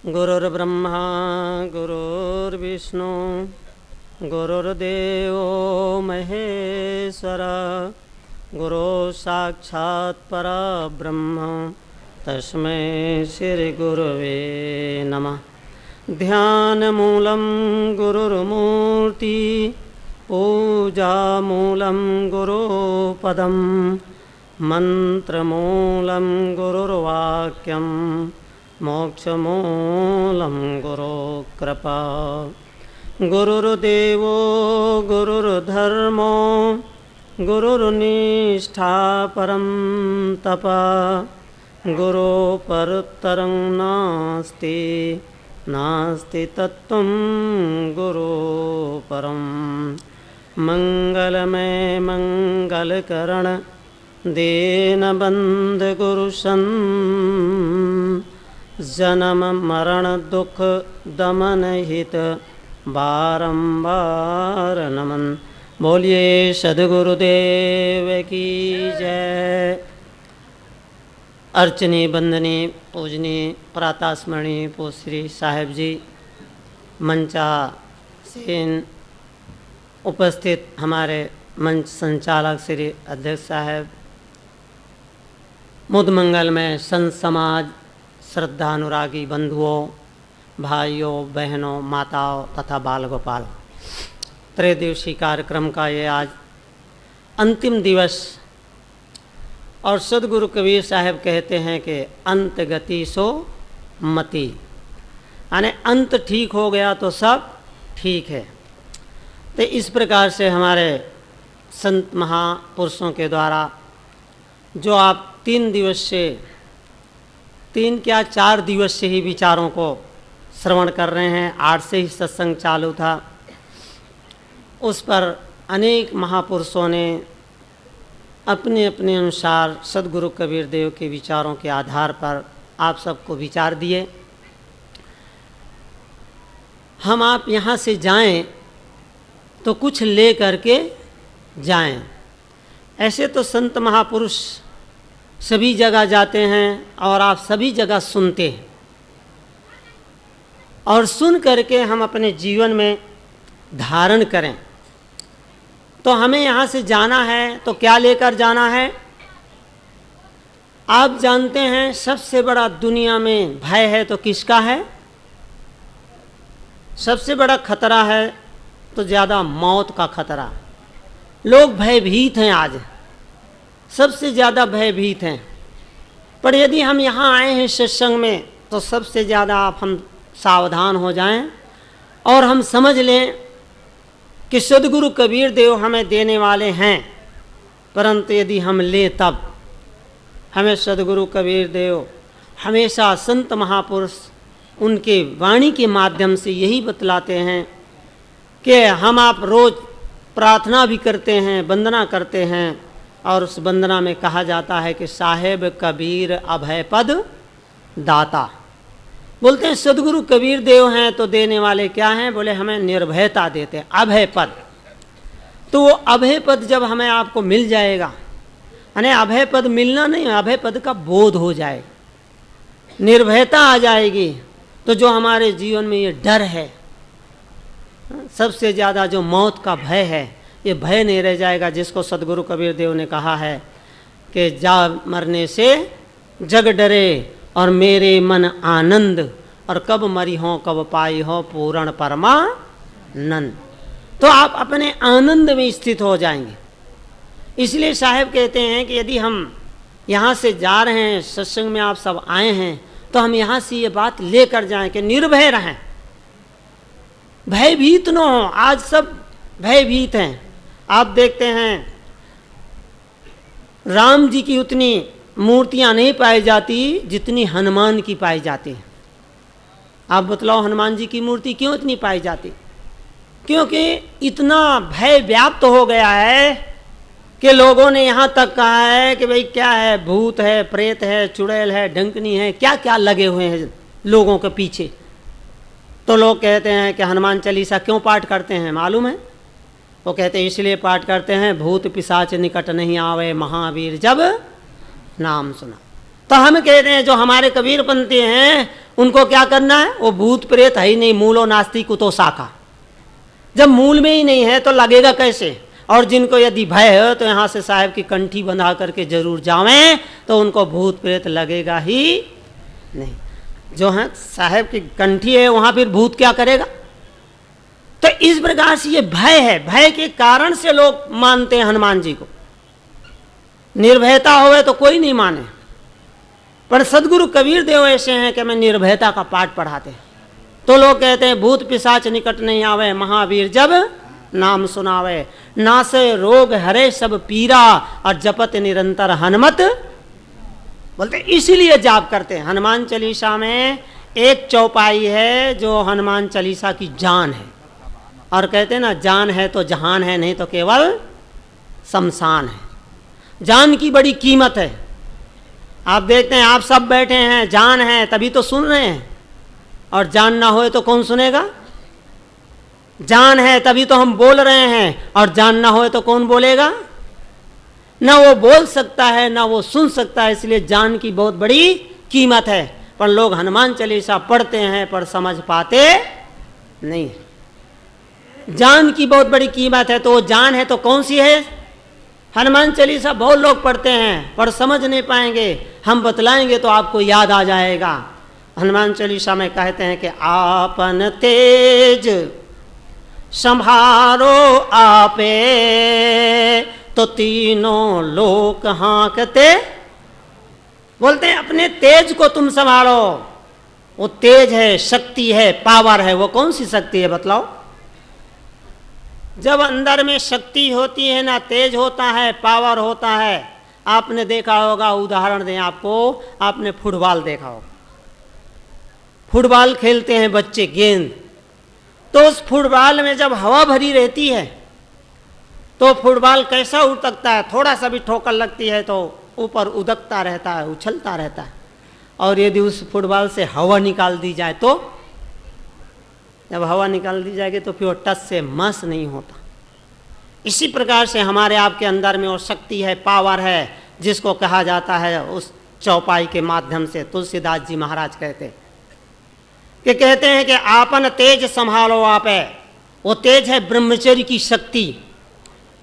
गुरुर्ब्रह्मा गुरुर्विष्णु गुरुर्देवो महेश्वरा गुरु साक्षात् परब्रह्म तस्मै श्री गुरवे नमः। ध्यानमूलं गुरुर्मूर्ति पूजामूलं गुरुपदं मंत्रमूलं गुरुर्वाक्यं मोक्षमूलं गुरुकृपा। गुरुर्देवो गुरुर्धर्मो गुरुर्निष्ठा परं तपः गुरुपरतरं नास्ति नास्ति तत्त्वं गुरुपरं। मंगलमय मंगलकरण दीनबंधु गुरुशन जन्म मरण दुख दमन हित बारंबार नमन। बोलिए सद्गुरुदेव की जय। अर्चनीय वंदनीय पूजनीय प्रातःस्मरणीय पूज्य साहेब जी, मंचासीन उपस्थित हमारे मंच संचालक श्री अध्यक्ष साहेब, मुदमंगल में संत समाज, श्रद्धानुरागी बंधुओं, भाइयों बहनों, माताओं तथा बाल गोपाल, त्रैदिवसीय कार्यक्रम का ये आज अंतिम दिवस। और सदगुरु कबीर साहब कहते हैं कि अंत गति सो मति, यानी अंत ठीक हो गया तो सब ठीक है। तो इस प्रकार से हमारे संत महापुरुषों के द्वारा जो आप 3 दिवस से 4 दिवस से ही विचारों को श्रवण कर रहे हैं, 8 से ही सत्संग चालू था, उस पर अनेक महापुरुषों ने अपने अपने अनुसार सद्गुरु कबीर देव के विचारों के आधार पर आप सबको विचार दिए। हम आप यहाँ से जाएं तो कुछ ले करके जाएं। ऐसे तो संत महापुरुष सभी जगह जाते हैं और आप सभी जगह सुनते हैं, और सुन करके हम अपने जीवन में धारण करें। तो हमें यहाँ से जाना है तो क्या लेकर जाना है? आप जानते हैं सबसे बड़ा दुनिया में भय है तो किसका है? सबसे बड़ा खतरा है तो ज़्यादा मौत का खतरा। लोग भयभीत हैं, आज सबसे ज़्यादा भयभीत हैं। पर यदि हम यहाँ आए हैं सत्संग में तो सबसे ज़्यादा हम सावधान हो जाएं और हम समझ लें कि सद्गुरु कबीर देव हमें देने वाले हैं। परंतु यदि हम लें तब हमें सद्गुरु कबीर देव हमेशा संत महापुरुष उनके वाणी के माध्यम से यही बतलाते हैं कि हम आप रोज़ प्रार्थना भी करते हैं, वंदना करते हैं, और उस वंदना में कहा जाता है कि साहेब कबीर अभय पद दाता। बोलते हैं सद्गुरु कबीर देव हैं तो देने वाले क्या हैं? बोले हमें निर्भयता देते हैं, अभय पद। तो वो अभय पद जब हमें आपको मिल जाएगा, यानी अभय पद मिलना नहीं, अभय पद का बोध हो जाएगा, निर्भयता आ जाएगी, तो जो हमारे जीवन में ये डर है, सबसे ज़्यादा जो मौत का भय है, ये भय नहीं रह जाएगा। जिसको सद्गुरु कबीर देव ने कहा है कि जा मरने से जग डरे और मेरे मन आनंद, और कब मरी हो कब पाई हो पूर्ण परमानंद। तो आप अपने आनंद में स्थित हो जाएंगे। इसलिए साहब कहते हैं कि यदि हम यहाँ से जा रहे हैं, सत्संग में आप सब आए हैं, तो हम यहाँ से ये बात लेकर जाएं कि निर्भय रहें, भयभीत न हो। आज सब भयभीत हैं। आप देखते हैं राम जी की उतनी मूर्तियां नहीं पाई जाती जितनी हनुमान की पाई जाती है। आप बतलाओ हनुमान जी की मूर्ति क्यों इतनी पाई जाती? क्योंकि इतना भय व्याप्त हो गया है कि लोगों ने यहाँ तक कहा है कि भाई क्या है, भूत है, प्रेत है, चुड़ैल है, डंकनी है, क्या क्या लगे हुए हैं लोगों के पीछे। तो लोग कहते हैं कि हनुमान चालीसा क्यों पाठ करते हैं मालूम है? वो कहते हैं इसलिए पाठ करते हैं भूत पिशाच निकट नहीं आवे, महावीर जब नाम सुना। तो हम कहते हैं जो हमारे कबीरपंथी हैं उनको क्या करना है? वो भूत प्रेत है ही नहीं, मूलो नास्ति कुतो शाखा। जब मूल में ही नहीं है तो लगेगा कैसे? और जिनको यदि भय है तो यहाँ से साहब की कंठी बंधा करके जरूर जावें, तो उनको भूत प्रेत लगेगा ही नहीं। जो है साहब की कंठी है वहां फिर भूत क्या करेगा? तो इस प्रकार से ये भय है, भय के कारण से लोग मानते हैं हनुमान जी को। निर्भयता होवे तो कोई नहीं माने, पर सदगुरु कबीर देव ऐसे हैं कि मैं निर्भयता का पाठ पढ़ाते हैं तो लोग कहते हैं भूत पिशाच निकट नहीं आवे, महावीर जब नाम सुनावे, नासे रोग हरे सब पीरा, और जपत निरंतर हनुमत। बोलते इसीलिए जाप करते हैं। हनुमान चालीसा में एक चौपाई है जो हनुमान चालीसा की जान है, और कहते हैं ना जान है तो जहान है, नहीं तो केवल शमशान है। जान की बड़ी कीमत है। आप देखते हैं आप सब बैठे हैं, जान है तभी तो सुन रहे हैं, और जान ना होए तो कौन सुनेगा? जान है तभी तो हम बोल रहे हैं, और जान ना होए तो कौन बोलेगा? ना वो बोल सकता है ना वो सुन सकता है, इसलिए जान की बहुत बड़ी कीमत है। पर लोग हनुमान चालीसा पढ़ते हैं पर समझ पाते नहीं। जान की बहुत बड़ी कीमत है, तो वो जान है तो कौन सी है? हनुमान चालीसा बहुत लोग पढ़ते हैं पर समझ नहीं पाएंगे, हम बतलाएंगे तो आपको याद आ जाएगा। हनुमान चालीसा में कहते हैं कि आपन तेज संभारो आपे, तो तीनों लोक हाँकते। बोलते हैं अपने तेज को तुम संभालो। वो तेज है, शक्ति है, पावर है। वो कौन सी शक्ति है बतलाओ? जब अंदर में शक्ति होती है ना, तेज होता है, पावर होता है। आपने देखा होगा, उदाहरण दें आपको, आपने फुटबॉल देखा होगा। फुटबॉल खेलते हैं बच्चे, गेंद, तो उस फुटबॉल में जब हवा भरी रहती है तो फुटबॉल कैसा उड़कता है? थोड़ा सा भी ठोकर लगती है तो ऊपर उदकता रहता है, उछलता रहता है। और यदि उस फुटबॉल से हवा निकाल दी जाए तो, जब हवा निकाल दी जाएगी तो फिर वो टच से मस नहीं होता। इसी प्रकार से हमारे आपके अंदर में वो शक्ति है, पावर है, जिसको कहा जाता है उस चौपाई के माध्यम से तुलसीदास जी महाराज कहते हैं कि आपन तेज संभालो आपे। वो तेज है ब्रह्मचर्य की शक्ति।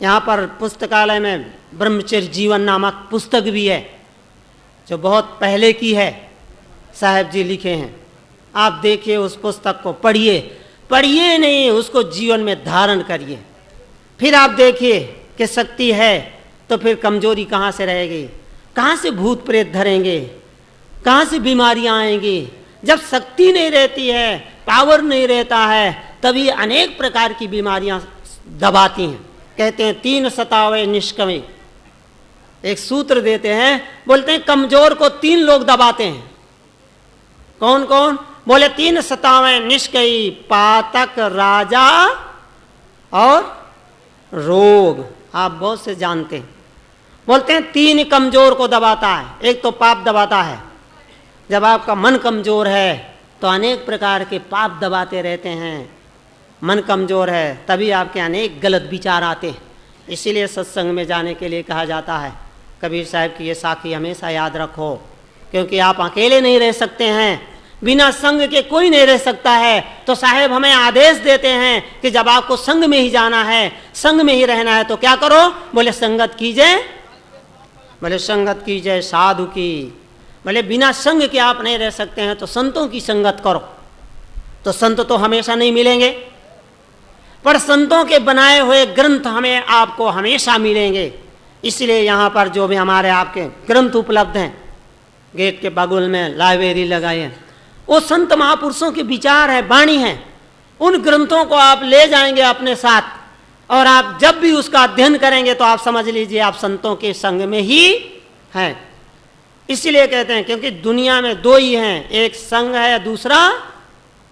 यहाँ पर पुस्तकालय में ब्रह्मचर्य जीवन नामक पुस्तक भी है जो बहुत पहले की है, साहब जी लिखे हैं। आप देखिए उस पुस्तक को, पढ़िए, पढ़िए नहीं उसको जीवन में धारण करिए। फिर आप देखिए कि शक्ति है तो फिर कमजोरी कहाँ से रहेगी? कहाँ से भूत प्रेत धरेंगे? कहाँ से बीमारियाँ आएंगी? जब शक्ति नहीं रहती है, पावर नहीं रहता है, तभी अनेक प्रकार की बीमारियां दबाती हैं। कहते हैं 3 सतावे निष्कमे। एक सूत्र देते हैं, बोलते हैं कमजोर को 3 लोग दबाते हैं। कौन कौन? बोले 3 सतावे निष्कई, पातक, राजा और रोग। आप बहुत से जानते हैं। बोलते हैं 3 कमजोर को दबाता है। एक तो पाप दबाता है। जब आपका मन कमजोर है तो अनेक प्रकार के पाप दबाते रहते हैं। मन कमजोर है तभी आपके अनेक गलत विचार आते हैं। इसीलिए सत्संग में जाने के लिए कहा जाता है। कबीर साहब की ये साखी हमेशा याद रखो, क्योंकि आप अकेले नहीं रह सकते हैं, बिना संग के कोई नहीं रह सकता है। तो साहेब हमें आदेश देते हैं कि जब आपको संग में ही जाना है, संग में ही रहना है, तो क्या करो? बोले संगत कीजिए, बोले संगत कीजिए साधु की। बोले बिना संग के आप नहीं रह सकते हैं तो संतों की संगत करो। तो संत तो हमेशा नहीं मिलेंगे, पर संतों के बनाए हुए ग्रंथ हमें आपको हमेशा मिलेंगे। इसलिए यहाँ पर जो भी हमारे आपके ग्रंथ उपलब्ध हैं, गेट के बगल में लाइब्रेरी लगाई है, वो संत महापुरुषों के विचार है, वाणी है। उन ग्रंथों को आप ले जाएंगे अपने साथ, और आप जब भी उसका अध्ययन करेंगे तो आप समझ लीजिए आप संतों के संग में ही हैं। इसलिए कहते हैं क्योंकि दुनिया में 2 ही हैं, एक संग है, दूसरा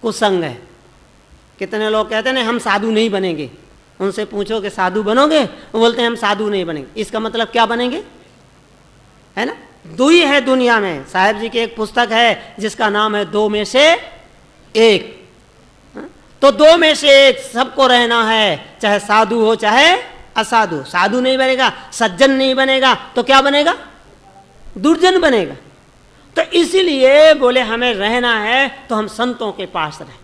कुसंग है। कितने लोग कहते हैं हम साधु नहीं बनेंगे। उनसे पूछो कि साधु बनोगे? वो बोलते हैं हम साधु नहीं बनेंगे। इसका मतलब क्या बनेंगे? है ना, 2 ही है दुनिया में। साहब जी की एक पुस्तक है जिसका नाम है 2 में से 1। तो 2 में से 1 सबको रहना है, चाहे साधु हो चाहे असाधु। साधु नहीं बनेगा, सज्जन नहीं बनेगा तो क्या बनेगा? दुर्जन बनेगा। तो इसीलिए बोले हमें रहना है तो हम संतों के पास रहें,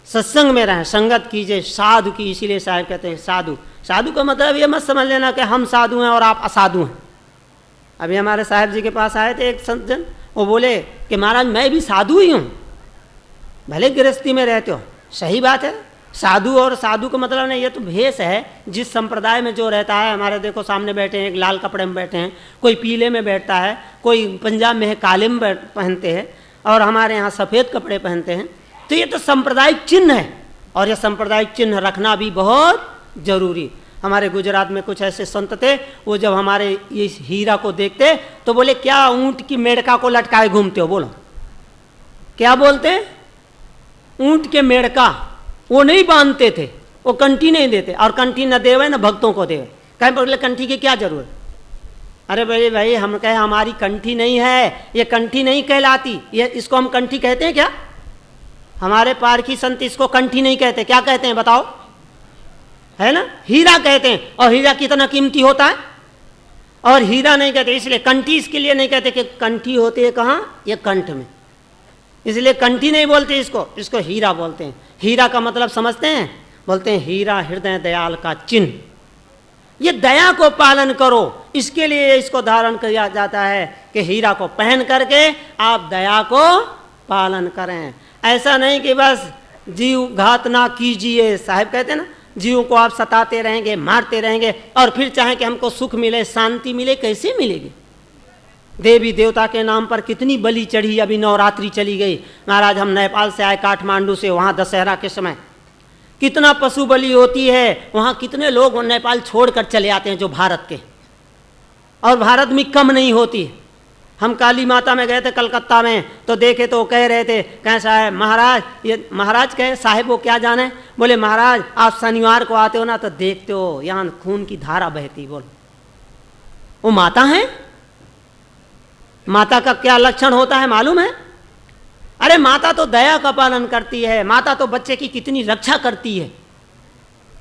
सत्संग में रहें, संगत कीजिए साधु की। इसीलिए साहब कहते हैं साधु। साधु का मतलब ये मत समझ लेना कि हम साधु हैं और आप असाधु हैं। अभी हमारे साहब जी के पास आए थे एक संत जन, वो बोले कि महाराज मैं भी साधु ही हूँ। भले गृहस्थी में रहते हो, सही बात है। साधु और साधु का मतलब नहीं, ये तो भेष है, जिस संप्रदाय में जो रहता है। हमारे देखो सामने बैठे हैं, एक लाल कपड़े में बैठे हैं, कोई पीले में बैठता है, कोई पंजाब में है काले में पहनते हैं, और हमारे यहाँ सफ़ेद कपड़े पहनते हैं। तो ये तो सांप्रदायिक चिन्ह है, और ये सांप्रदायिक चिन्ह रखना भी बहुत जरूरी। हमारे गुजरात में कुछ ऐसे संत थे, वो जब हमारे इस हीरा को देखते तो बोले क्या ऊँट की मेढ़का को लटकाए घूमते हो? बोलो क्या बोलते? ऊँट के मेढ़का वो नहीं बांधते थे, वो कंठी नहीं देते, और कंठी न देवे न भक्तों को देवे। कहें बोले कंठी की क्या जरूरत? अरे भाई हम कहे हमारी कंठी नहीं है, ये कंठी नहीं कहलाती, ये इसको हम कंठी कहते हैं क्या? हमारे पारखी संत इसको कंठी नहीं कहते, क्या कहते हैं बताओ? है ना, हीरा कहते हैं। और हीरा कितना कीमती होता है, और हीरा नहीं कहते। इसलिए कंठी इसके लिए नहीं कहते कि कंठी होती है कहाँ? ये कंठ में, इसलिए कंठी नहीं बोलते इसको, इसको हीरा बोलते हैं। हीरा का मतलब समझते हैं? बोलते हैं हीरा हृदय दयाल का चिन्ह। ये दया को पालन करो, इसके लिए इसको धारण किया जाता है कि हीरा को पहन करके आप दया को पालन करें। ऐसा नहीं कि बस जीव घात ना कीजिए। साहब कहते हैं ना, जीव को आप सताते रहेंगे, मारते रहेंगे, और फिर चाहे कि हमको सुख मिले, शांति मिले, कैसे मिलेगी? देवी देवता के नाम पर कितनी बलि चढ़ी। अभी नवरात्रि चली गई महाराज, हम नेपाल से आए, काठमांडू से, वहाँ दशहरा के समय कितना पशु बलि होती है। वहाँ कितने लोग नेपाल छोड़कर चले आते हैं जो भारत के, और भारत में कम नहीं होती। हम काली माता में गए थे कलकत्ता में, तो देखे तो कह रहे थे, कैसा है महाराज? ये महाराज कहे साहेब वो क्या जाने? बोले महाराज आप शनिवार को आते हो ना तो देखते हो यहाँ खून की धारा बहती। बोलो वो माता है? माता का क्या लक्षण होता है मालूम है? अरे माता तो दया का पालन करती है, माता तो बच्चे की कितनी रक्षा करती है।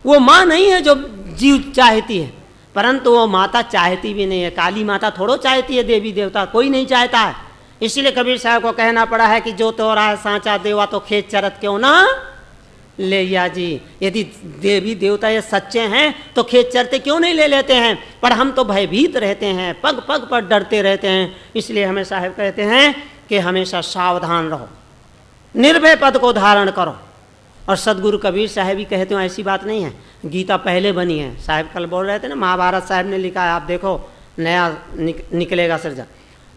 वो माँ नहीं है जो जीव चाहती है, परंतु वो माता चाहती भी नहीं है। काली माता थोड़ो चाहती है, देवी देवता कोई नहीं चाहता है। इसीलिए कबीर साहब को कहना पड़ा है कि जो तोरा है सांचा देवा तो खेत चरत क्यों ना ले या जी। यदि देवी देवता ये सच्चे हैं तो खेत चरते क्यों नहीं ले लेते हैं? पर हम तो भयभीत रहते हैं, पग पग पर डरते रहते हैं। इसलिए हमें साहब कहते हैं कि हमेशा सावधान रहो, निर्भय पद को धारण करो। और सदगुरु कबीर साहब ही कहते हो, ऐसी बात नहीं है, गीता पहले बनी है। साहब कल बोल रहे थे ना, महाभारत साहब ने लिखा है, आप देखो नया निकलेगा सृजन।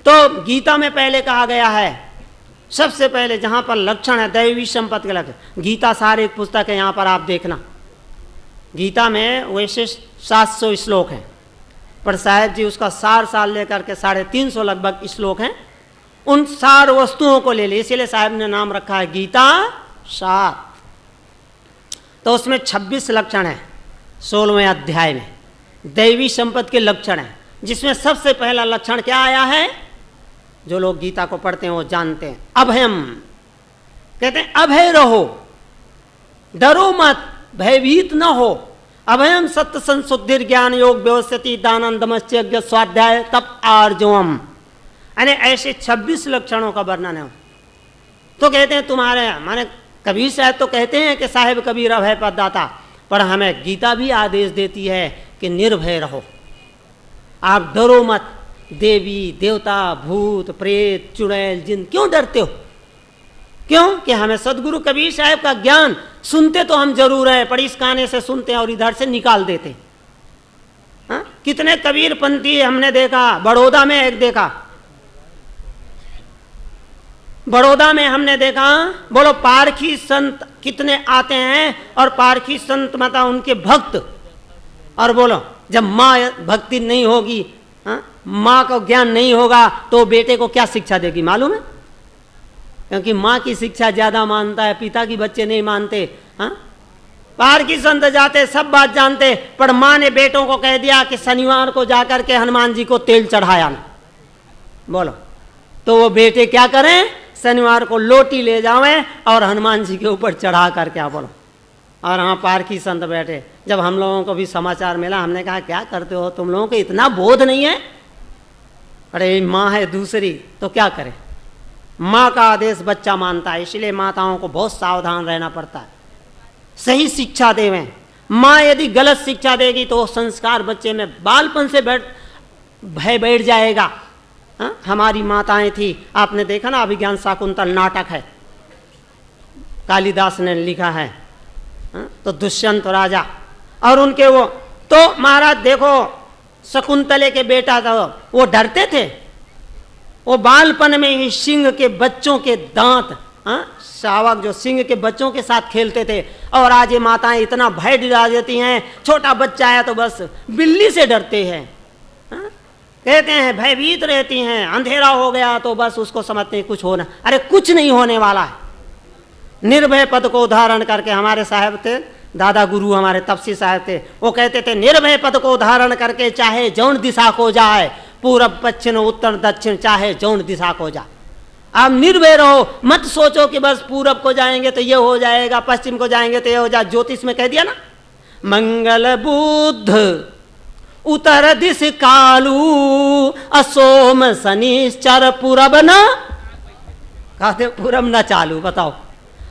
तो गीता में पहले कहा गया है, सबसे पहले जहाँ पर लक्षण है दैवी संपत्ति के लक्षण। गीता सार एक पुस्तक है, यहाँ पर आप देखना। गीता में वैसे 700 श्लोक हैं, पर साहब जी उसका सार लेकर के 350 लगभग श्लोक हैं। उन सार वस्तुओं को ले ली, इसीलिए साहब ने नाम रखा है गीता सार। तो उसमें 26 लक्षण है 16वें अध्याय में, दैवी संपत्ति के लक्षण है, जिसमें सबसे पहला लक्षण क्या आया है? जो लोग गीता को पढ़ते हैं वो जानते हैं, अभयम। कहते हैं अभय रहो, डरो मत, भयभीत न हो। अभयम सत्य संशुद्धि ज्ञान योग व्यवस्थिति दानंदमश्चर्य स्वाध्याय तप आर्जवम। यानी ऐसे 26 लक्षणों का वर्णन है। तो कहते हैं तुम्हारे माने कबीर साहब तो कहते हैं कि साहेब कबीर अभय पददाता, पर हमें गीता भी आदेश देती है कि निर्भय रहो, आप डरो मत। देवी देवता भूत प्रेत चुड़ैल जिन क्यों डरते हो? क्यों? कि हमें सदगुरु कबीर साहब का ज्ञान सुनते तो हम जरूर हैं, पर इस काने से सुनते हैं और इधर से निकाल देते। हाँ? कितने कबीर पंथी हमने देखा, बड़ौदा में एक देखा, बड़ौदा में हमने देखा, बोलो पारखी संत कितने आते हैं, और पारखी संत मतलब उनके भक्त। और बोलो जब माँ भक्ति नहीं होगी, माँ को ज्ञान नहीं होगा, तो बेटे को क्या शिक्षा देगी मालूम है? क्योंकि माँ की शिक्षा ज्यादा मानता है, पिता की बच्चे नहीं मानते। पारखी संत जाते सब बात जानते, पर माँ ने बेटों को कह दिया कि शनिवार को जाकर के हनुमान जी को तेल चढ़ाया ना। बोलो तो वो बेटे क्या करें? शनिवार को लोटी ले जावें और हनुमान जी के ऊपर चढ़ा कर क्या बोलो। और हाँ पारखी संत बैठे, जब हम लोगों को भी समाचार मिला, हमने कहा क्या करते हो तुम लोगों को, इतना बोध नहीं है? अरे माँ है दूसरी तो क्या करे, माँ का आदेश बच्चा मानता है, इसलिए माताओं को बहुत सावधान रहना पड़ता है, सही शिक्षा देवें। माँ यदि गलत शिक्षा देगी तो संस्कार बच्चे में बालपन से भय बैठ जाएगा। हमारी माताएं थी, आपने देखा ना अभिज्ञान शाकुंतल नाटक है, कालिदास ने लिखा है। तो दुष्यंत राजा और उनके वो, तो महाराज देखो शकुंतले के बेटा था, वो डरते थे, वो बालपन में ही सिंह के बच्चों के दांत, शावक जो सिंह के बच्चों के साथ खेलते थे। और आज ये माताएं इतना भय दिला देती हैं, छोटा बच्चा आया तो बस बिल्ली से डरते हैं, कहते हैं भयभीत रहती हैं, अंधेरा हो गया तो बस उसको समझते हैं कुछ होना, अरे कुछ नहीं होने वाला है। निर्भय पद को धारण करके, हमारे साहब थे दादा गुरु हमारे तपसी साहब थे, वो कहते थे निर्भय पद को धारण करके चाहे जौन दिशा को जाए, पूरब पश्चिम उत्तर दक्षिण चाहे जौन दिशा को जाए। आप निर्भय रहो, मत सोचो कि बस पूरब को जाएंगे तो ये हो जाएगा, पश्चिम को जाएंगे तो ये हो जाए। ज्योतिष में कह दिया ना, मंगल बुध उत्तर दिश कालू, असोम शनिश्चर पूरब न, कहते पूरब न चालू। बताओ,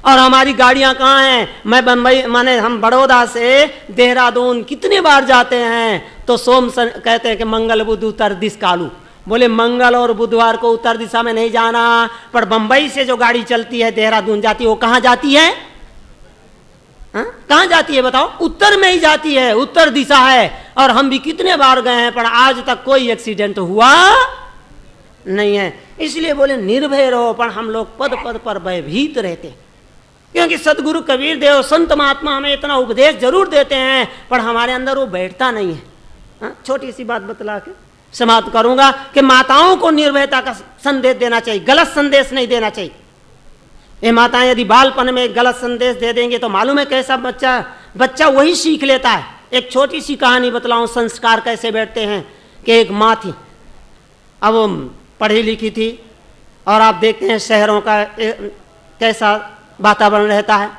और हमारी गाड़ियां कहाँ हैं? मैं बम्बई माने हम बड़ौदा से देहरादून कितने बार जाते हैं, तो कहते हैं कि मंगल बुध उत्तर दिश कालू। बोले मंगल और बुधवार को उत्तर दिशा में नहीं जाना, पर बंबई से जो गाड़ी चलती है देहरादून जाती है, वो कहाँ जाती है? कहाँ जाती है बताओ? उत्तर में ही जाती है, उत्तर दिशा है। और हम भी कितने बार गए हैं, पर आज तक कोई एक्सीडेंट हुआ नहीं है। इसलिए बोले निर्भय रहो, पर हम लोग पद पद पर भयभीत रहते, क्योंकि सदगुरु कबीर देव संत महात्मा हमें इतना उपदेश जरूर देते हैं, पर हमारे अंदर वो बैठता नहीं है। छोटी सी बात बतला के समाप्त करूंगा कि माताओं को निर्भयता का संदेश देना चाहिए, गलत संदेश नहीं देना चाहिए। ये माताएं यदि बालपन में गलत संदेश दे देंगे तो मालूम है कैसा बच्चा वही सीख लेता है। एक छोटी सी कहानी बतलाऊं, संस्कार कैसे बैठते हैं। कि एक माँ थी, अब वो पढ़ी लिखी थी, और आप देखते हैं शहरों का कैसा वातावरण रहता है।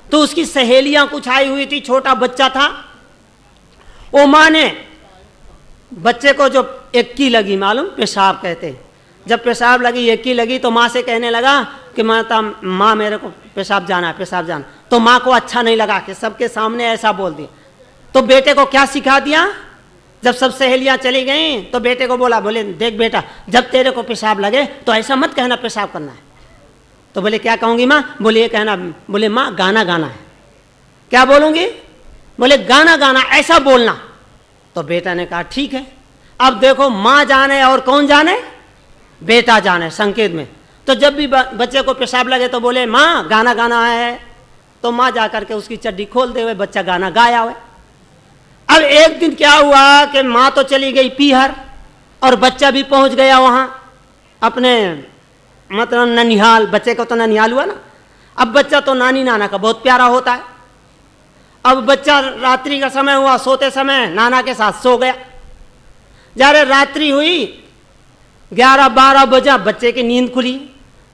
तो उसकी सहेलियां कुछ आई हुई थी, छोटा बच्चा था। वो माँ ने बच्चे को जो एक्की लगी, मालूम पेशाब कहते, जब पेशाब लगी एक्की लगी तो माँ से कहने लगा कि माँ मेरे को पेशाब जाना है, पेशाब जाना। तो माँ को अच्छा नहीं लगा कि सबके सामने ऐसा बोल दिया। तो बेटे को क्या सिखा दिया, जब सब सहेलियां चली गईं तो बेटे को बोले देख बेटा, जब तेरे को पेशाब लगे तो ऐसा मत कहना पेशाब करना है। तो बोले क्या कहूँगी माँ? बोले ये कहना, बोले माँ गाना गाना है। क्या बोलूँगी? बोले गाना गाना, ऐसा बोलना। तो बेटा ने कहा ठीक है। अब देखो माँ जाने और कौन जाने, बेटा जाने संकेत में। तो जब भी बच्चे को पेशाब लगे तो बोले माँ गाना गाना है, तो माँ जाकर के उसकी चड्डी खोल दे हुए बच्चा गाना गाया हुआ। अब एक दिन क्या हुआ कि माँ तो चली गई पीहर, और बच्चा भी पहुंच गया वहां अपने मतलब ननिहाल। बच्चे को तो ननिहाल हुआ ना। अब बच्चा तो नानी नाना का बहुत प्यारा होता है। अब बच्चा रात्रि का समय हुआ, सोते समय नाना के साथ सो गया। जब रात्रि हुई 11-12 बजा, बच्चे की नींद खुली।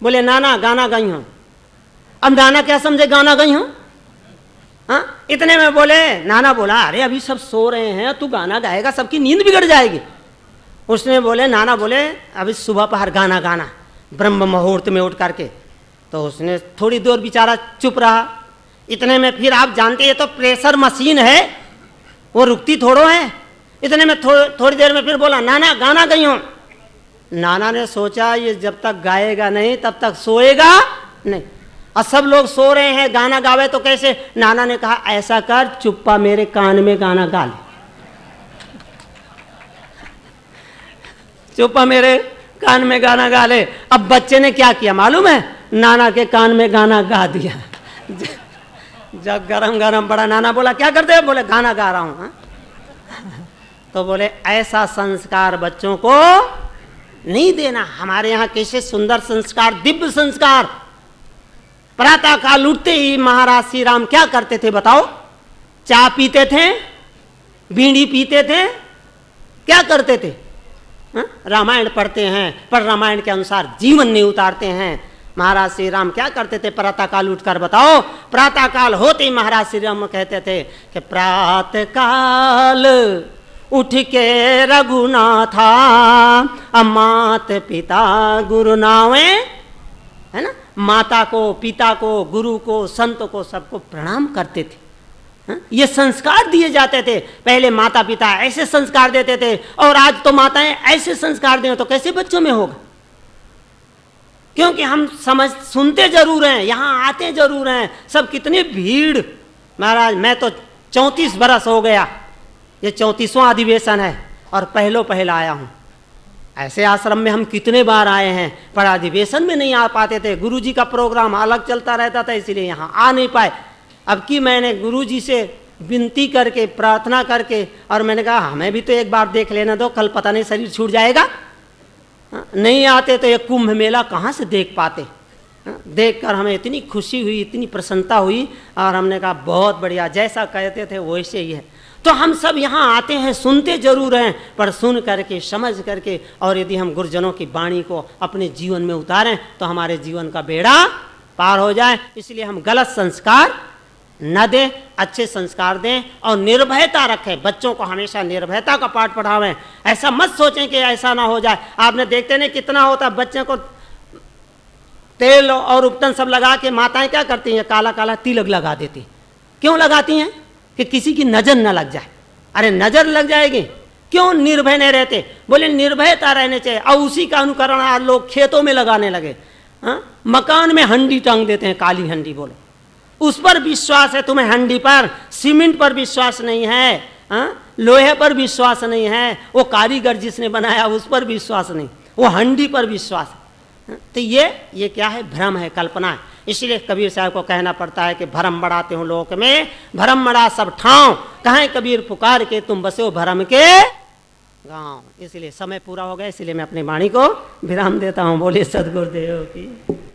बोले नाना गाना गई हूं। अब नाना क्या समझे गाना गई हूं? इतने में बोले नाना बोला अरे अभी सब सो रहे हैं, तू गाना गाएगा, सबकी नींद बिगड़ जाएगी। उसने बोले नाना बोले अभी सुबह पहर गाना गाना, ब्रह्म मुहूर्त में उठ करके। तो उसने थोड़ी देर बेचारा चुप रहा। इतने में फिर आप जानते हैं तो प्रेशर मशीन है, वो रुकती थोड़ो है। इतने में थोड़ी देर में फिर बोला नाना गाना गई हूं। नाना ने सोचा ये जब तक गाएगा नहीं तब तक सोएगा नहीं, और सब लोग सो रहे हैं, गाना गावे तो कैसे। नाना ने कहा ऐसा कर, चुप्पा मेरे कान में गाना गा ले, चुप्पा मेरे कान में गाना गा ले। अब बच्चे ने क्या किया मालूम है? नाना के कान में गाना गा दिया। जब गरम गरम बड़ा नाना बोला क्या करते हैं? बोले गाना गा रहा हूं। तो बोले ऐसा संस्कार बच्चों को नहीं देना। हमारे यहाँ कैसे सुंदर संस्कार, दिव्य संस्कार। प्रातः काल उठते ही महाराज श्री राम क्या करते थे बताओ? चाय पीते थे, बीड़ी पीते थे, क्या करते थे? रामायण पढ़ते हैं, पर रामायण के अनुसार जीवन नहीं उतारते हैं। महाराज श्री राम क्या करते थे? प्रातः काल उठकर बताओ। प्रातः काल होते ही महाराज श्री राम कहते थे कि प्रातः काल उठ के रघुनाथा, मात पिता गुरु नावे, है ना, माता को, पिता को, गुरु को, संत को, सबको प्रणाम करते थे। ये संस्कार दिए जाते थे। पहले माता पिता ऐसे संस्कार देते थे, और आज तो माताएं ऐसे संस्कार दें तो कैसे बच्चों में होगा? क्योंकि हम सुनते जरूर हैं, यहाँ आते जरूर हैं, सब कितनी भीड़। महाराज मैं तो 34 बरस हो गया, ये 34वां अधिवेशन है और पहला आया हूँ। ऐसे आश्रम में हम कितने बार आए हैं, पर अधिवेशन में नहीं आ पाते थे। गुरुजी का प्रोग्राम अलग चलता रहता था, इसीलिए यहाँ आ नहीं पाए। अब की मैंने गुरुजी से विनती करके, प्रार्थना करके, और मैंने कहा हमें भी तो एक बार देख लेना दो, कल पता नहीं शरीर छूट जाएगा। नहीं आते तो ये कुंभ मेला कहाँ से देख पाते। देखकर हमें इतनी खुशी हुई, इतनी प्रसन्नता हुई, और हमने कहा बहुत बढ़िया, जैसा कहते थे वैसे ही है। तो हम सब यहाँ आते हैं, सुनते जरूर हैं, पर सुन करके, समझ करके, और यदि हम गुरुजनों की वाणी को अपने जीवन में उतारें तो हमारे जीवन का बेड़ा पार हो जाए। इसलिए हम गलत संस्कार न दें, अच्छे संस्कार दें, और निर्भयता रखें। बच्चों को हमेशा निर्भयता का पाठ पढ़ावें। ऐसा मत सोचें कि ऐसा ना हो जाए। आपने देखते नहीं कितना होता, बच्चे को तेल और उपटन सब लगा के माताएं क्या करती हैं, काला काला तिलक लगा देती। क्यों लगाती हैं? कि किसी की नजर न लग जाए। अरे नजर लग जाएगी, क्यों निर्भय नहीं रहते? बोले निर्भयता रहने चाहिए। और उसी का अनुकरण आज लोग खेतों में लगाने लगे। मकान में हंडी टांग देते हैं, काली हंडी। बोलो उस पर विश्वास है तुम्हें, हंडी पर, सीमेंट पर विश्वास नहीं है, लोहे पर विश्वास नहीं है, वो कारीगर जिसने बनाया उस पर विश्वास नहीं, वो हंडी पर विश्वास है। तो ये क्या है? भ्रम है, कल्पना है। इसलिए कबीर साहब को कहना पड़ता है कि भरम बढ़ाते हो लोक में, भरम बढ़ा सब ठाव, कहें कबीर पुकार के तुम बसे हो भरम के गाँव। इसलिए समय पूरा हो गया, इसलिए मैं अपनी वाणी को विराम देता हूँ। बोले सदगुरुदेव की।